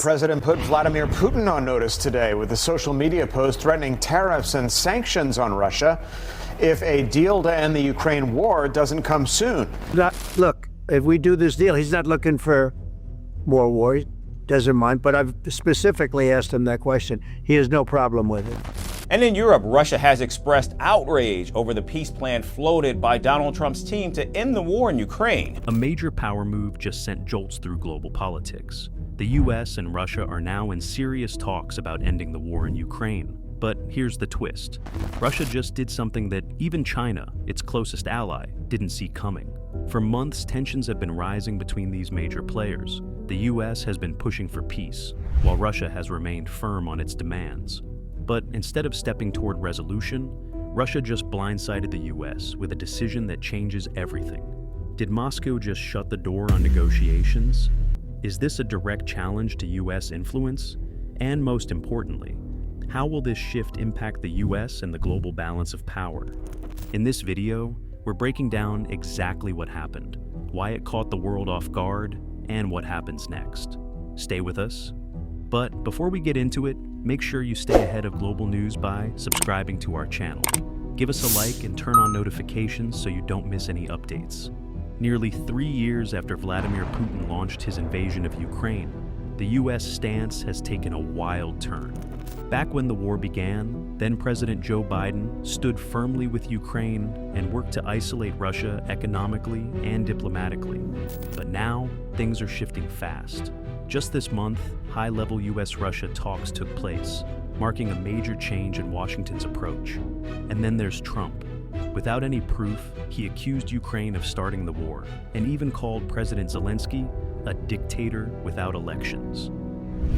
president put Vladimir Putin on notice today with a social media post threatening tariffs and sanctions on Russia if a deal to end the Ukraine war doesn't come soon. Look, if we do this deal, he's not looking for more war. He doesn't mind, but I've specifically asked him that question. He has no problem with it. And in Europe, Russia has expressed outrage over the peace plan floated by Donald Trump's team to end the war in Ukraine. A major power move just sent jolts through global politics. The US and Russia are now in serious talks about ending the war in Ukraine. But here's the twist. Russia just did something that even China, its closest ally, didn't see coming. For months, tensions have been rising between these major players. The US has been pushing for peace, while Russia has remained firm on its demands. But instead of stepping toward resolution, Russia just blindsided the US with a decision that changes everything. Did Moscow just shut the door on negotiations? Is this a direct challenge to US influence? And most importantly, how will this shift impact the US and the global balance of power? In this video, we're breaking down exactly what happened, why it caught the world off guard, and what happens next. Stay with us. But before we get into it, make sure you stay ahead of global news by subscribing to our channel. Give us a like and turn on notifications so you don't miss any updates. Nearly 3 years after Vladimir Putin launched his invasion of Ukraine, the US stance has taken a wild turn. Back when the war began, then President Joe Biden stood firmly with Ukraine and worked to isolate Russia economically and diplomatically. But now, things are shifting fast. Just this month, high-level US-Russia talks took place, marking a major change in Washington's approach. And then there's Trump. Without any proof, he accused Ukraine of starting the war, and even called President Zelensky a dictator without elections.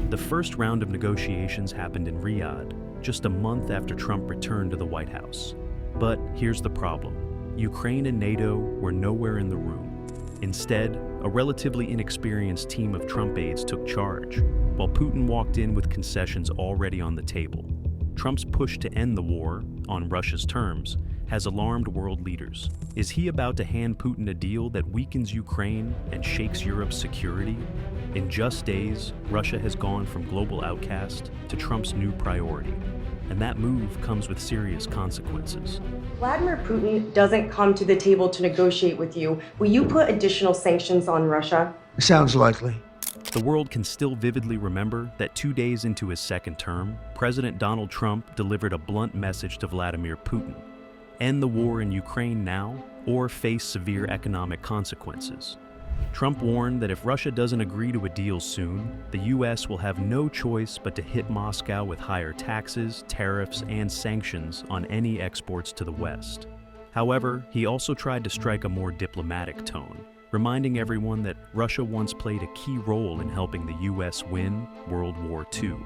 The first round of negotiations happened in Riyadh, just a month after Trump returned to the White House. But here's the problem. Ukraine and NATO were nowhere in the room. Instead, a relatively inexperienced team of Trump aides took charge, while Putin walked in with concessions already on the table. Trump's push to end the war, on Russia's terms, has alarmed world leaders. Is he about to hand Putin a deal that weakens Ukraine and shakes Europe's security? In just days, Russia has gone from global outcast to Trump's new priority. And that move comes with serious consequences. Vladimir Putin doesn't come to the table to negotiate with you. Will you put additional sanctions on Russia? Sounds likely. The world can still vividly remember that 2 days into his second term, President Donald Trump delivered a blunt message to Vladimir Putin. End the war in Ukraine now, or face severe economic consequences. Trump warned that if Russia doesn't agree to a deal soon, the US will have no choice but to hit Moscow with higher taxes, tariffs, and sanctions on any exports to the West. However, he also tried to strike a more diplomatic tone, reminding everyone that Russia once played a key role in helping the US win World War II.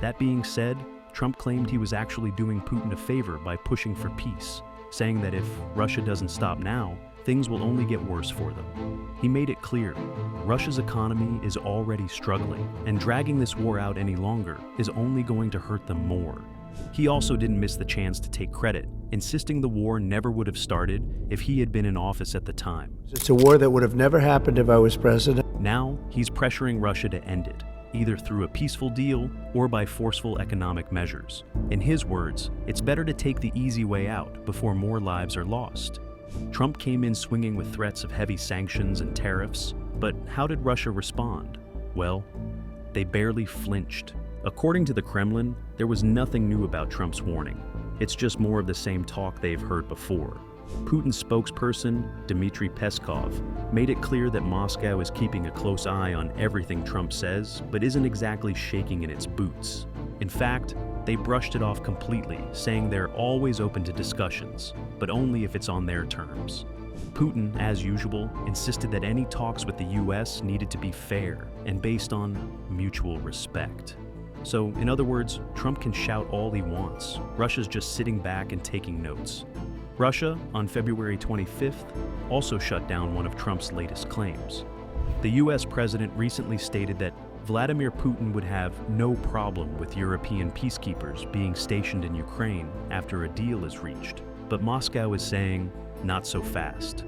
That being said, Trump claimed he was actually doing Putin a favor by pushing for peace, saying that if Russia doesn't stop now, things will only get worse for them. He made it clear, Russia's economy is already struggling, and dragging this war out any longer is only going to hurt them more. He also didn't miss the chance to take credit, insisting the war never would have started if he had been in office at the time. It's a war that would have never happened if I was president. Now, he's pressuring Russia to end it, either through a peaceful deal or by forceful economic measures. In his words, it's better to take the easy way out before more lives are lost. Trump came in swinging with threats of heavy sanctions and tariffs, but how did Russia respond? Well, they barely flinched. According to the Kremlin, there was nothing new about Trump's warning. It's just more of the same talk they've heard before. Putin's spokesperson, Dmitry Peskov, made it clear that Moscow is keeping a close eye on everything Trump says, but isn't exactly shaking in its boots. In fact, they brushed it off completely, saying they're always open to discussions, but only if it's on their terms. Putin, as usual, insisted that any talks with the US needed to be fair and based on mutual respect. So, in other words, Trump can shout all he wants. Russia's just sitting back and taking notes. Russia, on February 25th, also shut down one of Trump's latest claims. The US president recently stated that Vladimir Putin would have no problem with European peacekeepers being stationed in Ukraine after a deal is reached. But Moscow is saying, not so fast.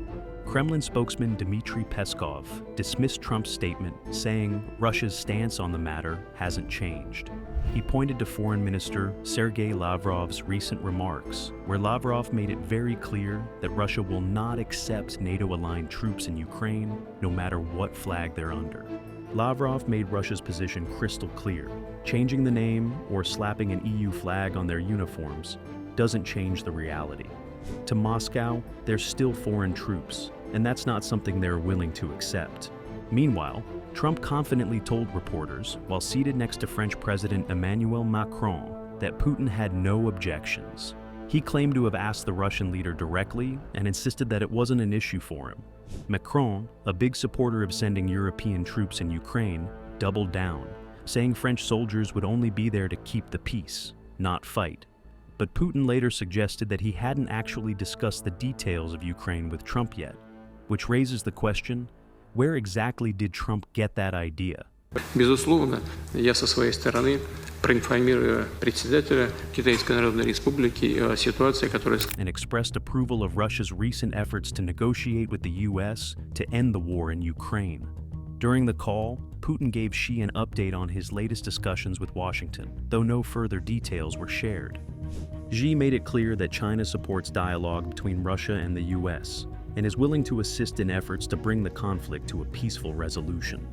Kremlin spokesman Dmitry Peskov dismissed Trump's statement, saying Russia's stance on the matter hasn't changed. He pointed to Foreign Minister Sergei Lavrov's recent remarks, where Lavrov made it very clear that Russia will not accept NATO-aligned troops in Ukraine, no matter what flag they're under. Lavrov made Russia's position crystal clear. Changing the name or slapping an EU flag on their uniforms doesn't change the reality. To Moscow, they're still foreign troops, and that's not something they're willing to accept. Meanwhile, Trump confidently told reporters, while seated next to French President Emmanuel Macron, that Putin had no objections. He claimed to have asked the Russian leader directly and insisted that it wasn't an issue for him. Macron, a big supporter of sending European troops in Ukraine, doubled down, saying French soldiers would only be there to keep the peace, not fight. But Putin later suggested that he hadn't actually discussed the details of Ukraine with Trump yet, which raises the question, where exactly did Trump get that idea? Безусловно, я со своей стороны проинформирую председателя Китайской Народной Республики о ситуации, которая... And expressed approval of Russia's recent efforts to negotiate with the U.S. to end the war in Ukraine. During the call, Putin gave Xi an update on his latest discussions with Washington, though no further details were shared. Xi made it clear that China supports dialogue between Russia and the U.S. and is willing to assist in efforts to bring the conflict to a peaceful resolution.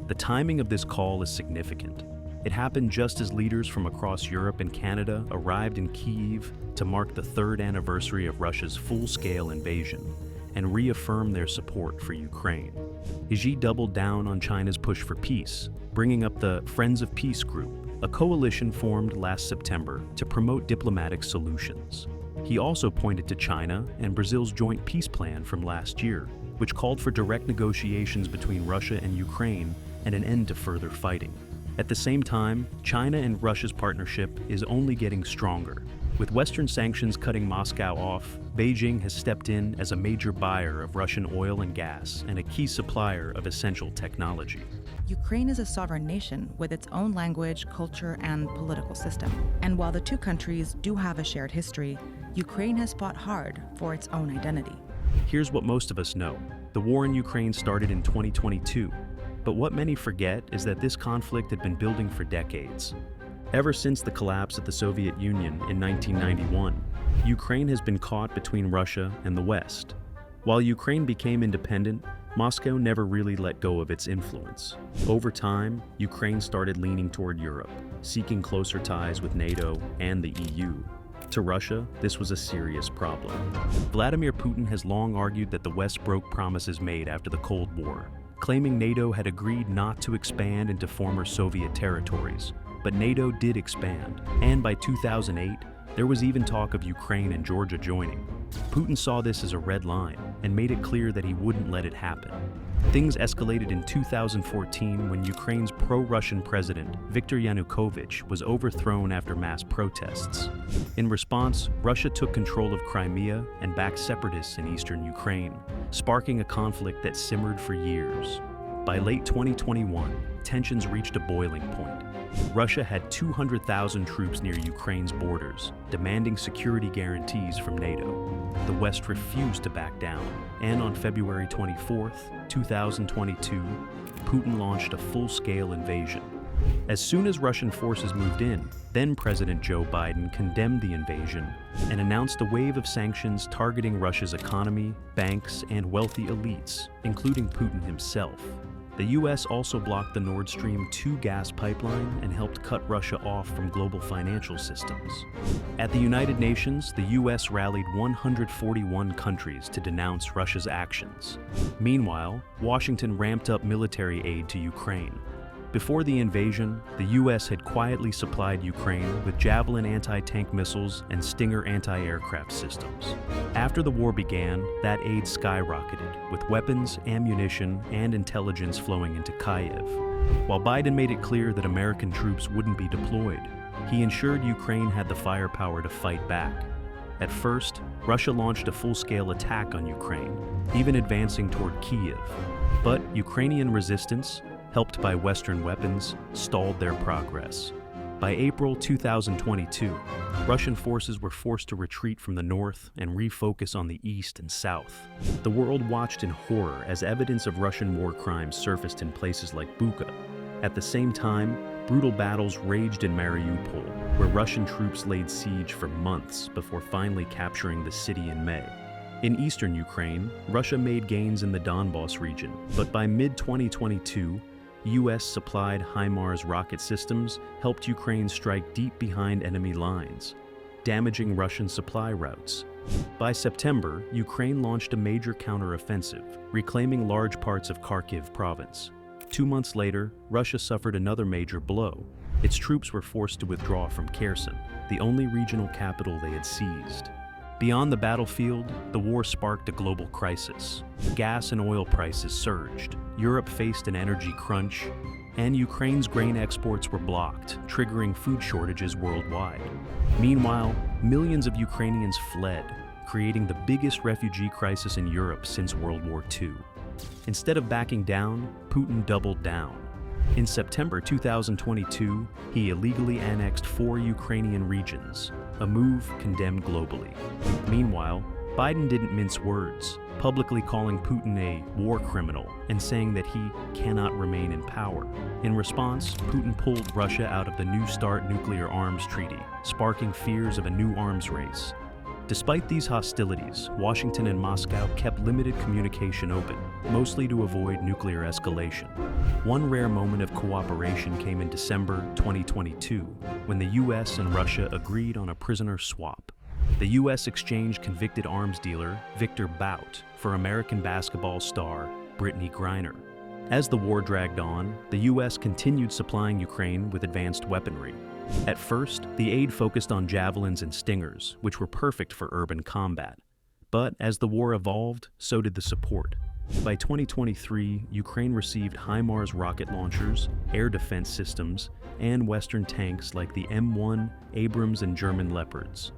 The timing of this call is significant. It happened just as leaders from across Europe and Canada arrived in Kyiv to mark the third anniversary of Russia's full-scale invasion and reaffirm their support for Ukraine. Xi doubled down on China's push for peace, bringing up the Friends of Peace group, a coalition formed last September to promote diplomatic solutions. He also pointed to China and Brazil's joint peace plan from last year, which called for direct negotiations between Russia and Ukraine and an end to further fighting. At the same time, China and Russia's partnership is only getting stronger. With Western sanctions cutting Moscow off, Beijing has stepped in as a major buyer of Russian oil and gas and a key supplier of essential technology. Ukraine is a sovereign nation with its own language, culture, and political system. And while the two countries do have a shared history, Ukraine has fought hard for its own identity. Here's what most of us know. The war in Ukraine started in 2022. But what many forget is that this conflict had been building for decades. Ever since the collapse of the Soviet Union in 1991, Ukraine has been caught between Russia and the West. While Ukraine became independent, Moscow never really let go of its influence. Over time, Ukraine started leaning toward Europe, seeking closer ties with NATO and the EU. To Russia, this was a serious problem. Vladimir Putin has long argued that the West broke promises made after the Cold War, claiming NATO had agreed not to expand into former Soviet territories. But NATO did expand, and by 2008, there was even talk of Ukraine and Georgia joining. Putin saw this as a red line and made it clear that he wouldn't let it happen. Things escalated in 2014 when Ukraine's pro-Russian president, Viktor Yanukovych, was overthrown after mass protests. In response, Russia took control of Crimea and backed separatists in eastern Ukraine, sparking a conflict that simmered for years. By late 2021, tensions reached a boiling point. Russia had 200,000 troops near Ukraine's borders, demanding security guarantees from NATO. The West refused to back down, and on February 24, 2022, Putin launched a full-scale invasion. As soon as Russian forces moved in, then President Joe Biden condemned the invasion and announced a wave of sanctions targeting Russia's economy, banks, and wealthy elites, including Putin himself. The U.S. also blocked the Nord Stream 2 gas pipeline and helped cut Russia off from global financial systems. At the United Nations, the U.S. rallied 141 countries to denounce Russia's actions. Meanwhile, Washington ramped up military aid to Ukraine. Before the invasion, the U.S. had quietly supplied Ukraine with Javelin anti-tank missiles and Stinger anti-aircraft systems. After the war began, that aid skyrocketed, with weapons, ammunition, and intelligence flowing into Kyiv. While Biden made it clear that American troops wouldn't be deployed, he ensured Ukraine had the firepower to fight back. At first, Russia launched a full-scale attack on Ukraine, even advancing toward Kyiv. But Ukrainian resistance, helped by Western weapons, stalled their progress. By April 2022, Russian forces were forced to retreat from the north and refocus on the east and south. The world watched in horror as evidence of Russian war crimes surfaced in places like Bucha. At the same time, brutal battles raged in Mariupol, where Russian troops laid siege for months before finally capturing the city in May. In eastern Ukraine, Russia made gains in the Donbas region, but by mid-2022, US-supplied HIMARS rocket systems helped Ukraine strike deep behind enemy lines, damaging Russian supply routes. By September, Ukraine launched a major counteroffensive, reclaiming large parts of Kharkiv province. 2 months later, Russia suffered another major blow. Its troops were forced to withdraw from Kherson, the only regional capital they had seized. Beyond the battlefield, the war sparked a global crisis. Gas and oil prices surged, Europe faced an energy crunch, and Ukraine's grain exports were blocked, triggering food shortages worldwide. Meanwhile, millions of Ukrainians fled, creating the biggest refugee crisis in Europe since World War II. Instead of backing down, Putin doubled down. In September 2022, he illegally annexed 4 Ukrainian regions, a move condemned globally. Meanwhile, Biden didn't mince words, publicly calling Putin a war criminal and saying that he cannot remain in power. In response, Putin pulled Russia out of the New START nuclear arms treaty, sparking fears of a new arms race. Despite these hostilities, Washington and Moscow kept limited communication open, mostly to avoid nuclear escalation. One rare moment of cooperation came in December 2022, when the US and Russia agreed on a prisoner swap. The US exchanged convicted arms dealer Victor Bout for American basketball star Brittany Griner. As the war dragged on, the US continued supplying Ukraine with advanced weaponry. At first, the aid focused on javelins and stingers, which were perfect for urban combat. But as the war evolved, so did the support. By 2023, Ukraine received HIMARS rocket launchers, air defense systems, and Western tanks like the M1, Abrams, and German Leopards.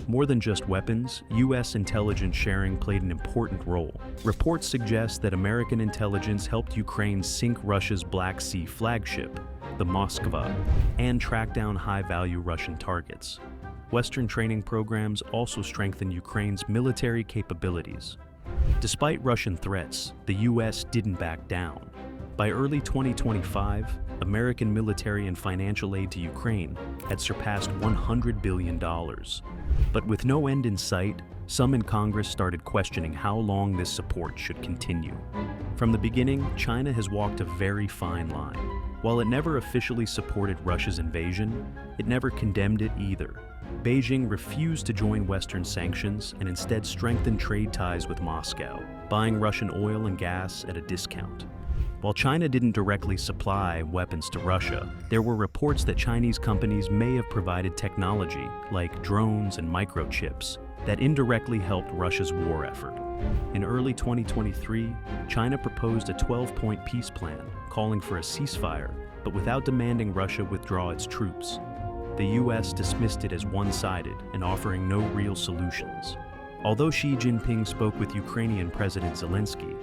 More than just weapons, U.S. intelligence sharing played an important role. Reports suggest that American intelligence helped Ukraine sink Russia's Black Sea flagship, the Moskva, and track down high-value Russian targets. Western training programs also strengthened Ukraine's military capabilities. Despite Russian threats, the U.S. didn't back down. By early 2025, American military and financial aid to Ukraine had surpassed $100 billion. But with no end in sight, some in Congress started questioning how long this support should continue. From the beginning, China has walked a very fine line. While it never officially supported Russia's invasion, it never condemned it either. Beijing refused to join Western sanctions and instead strengthened trade ties with Moscow, buying Russian oil and gas at a discount. While China didn't directly supply weapons to Russia, there were reports that Chinese companies may have provided technology, like drones and microchips, that indirectly helped Russia's war effort. In early 2023, China proposed a 12-point peace plan, calling for a ceasefire, but without demanding Russia withdraw its troops. The U.S. dismissed it as one-sided and offering no real solutions. Although Xi Jinping spoke with Ukrainian President Zelensky,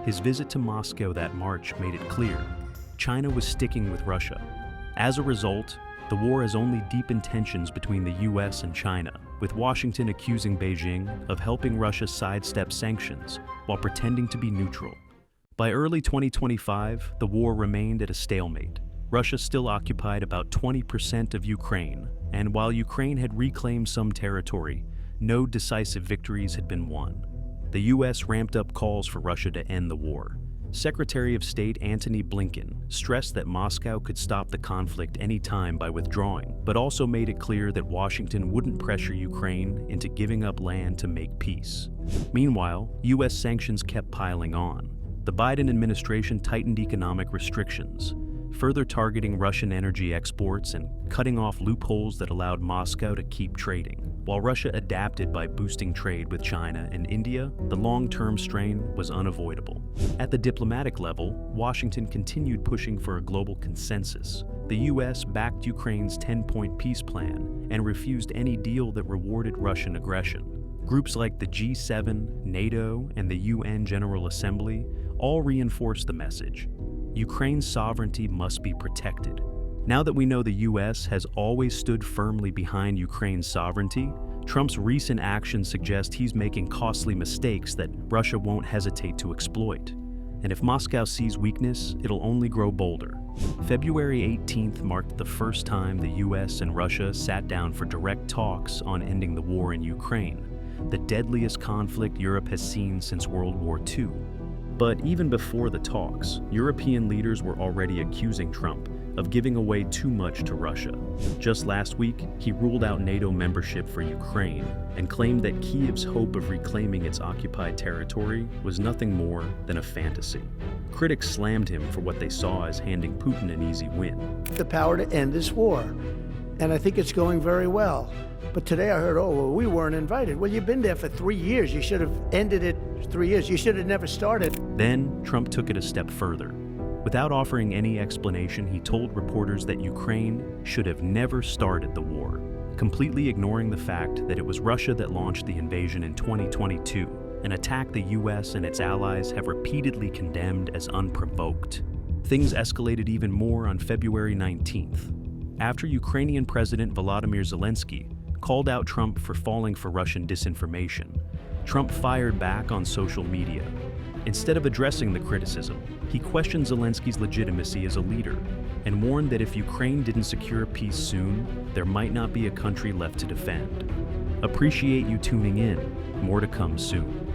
his visit to Moscow that March made it clear China was sticking with Russia. As a result, the war has only deepened tensions between the U.S. and China, with Washington accusing Beijing of helping Russia sidestep sanctions while pretending to be neutral. By early 2025, the war remained at a stalemate. Russia still occupied about 20% of Ukraine, and while Ukraine had reclaimed some territory, no decisive victories had been won. The U.S. ramped up calls for Russia to end the war. Secretary of State Antony Blinken stressed that Moscow could stop the conflict any time by withdrawing, but also made it clear that Washington wouldn't pressure Ukraine into giving up land to make peace. Meanwhile, U.S. sanctions kept piling on. The Biden administration tightened economic restrictions, further targeting Russian energy exports and cutting off loopholes that allowed Moscow to keep trading. While Russia adapted by boosting trade with China and India, the long-term strain was unavoidable. At the diplomatic level, Washington continued pushing for a global consensus. The U.S. backed Ukraine's 10-point peace plan and refused any deal that rewarded Russian aggression. Groups like the G7, NATO, and the UN General Assembly all reinforced the message: Ukraine's sovereignty must be protected. Now that we know the US has always stood firmly behind Ukraine's sovereignty, Trump's recent actions suggest he's making costly mistakes that Russia won't hesitate to exploit. And if Moscow sees weakness, it'll only grow bolder. February 18th marked the first time the US and Russia sat down for direct talks on ending the war in Ukraine, the deadliest conflict Europe has seen since World War II. But even before the talks, European leaders were already accusing Trump of giving away too much to Russia. Just last week, he ruled out NATO membership for Ukraine and claimed that Kyiv's hope of reclaiming its occupied territory was nothing more than a fantasy. Critics slammed him for what they saw as handing Putin an easy win. The power to end this war, and I think it's going very well. But today I heard, oh, well, we weren't invited. Well, you've been there for 3 years. You should have ended it 3 years. You should have never started. Then, Trump took it a step further. Without offering any explanation, he told reporters that Ukraine should have never started the war, completely ignoring the fact that it was Russia that launched the invasion in 2022, an attack the US and its allies have repeatedly condemned as unprovoked. Things escalated even more on February 19th, after Ukrainian President Volodymyr Zelensky called out Trump for falling for Russian disinformation. Trump fired back on social media. Instead of addressing the criticism, he questioned Zelensky's legitimacy as a leader and warned that if Ukraine didn't secure peace soon, there might not be a country left to defend. Appreciate you tuning in. More to come soon.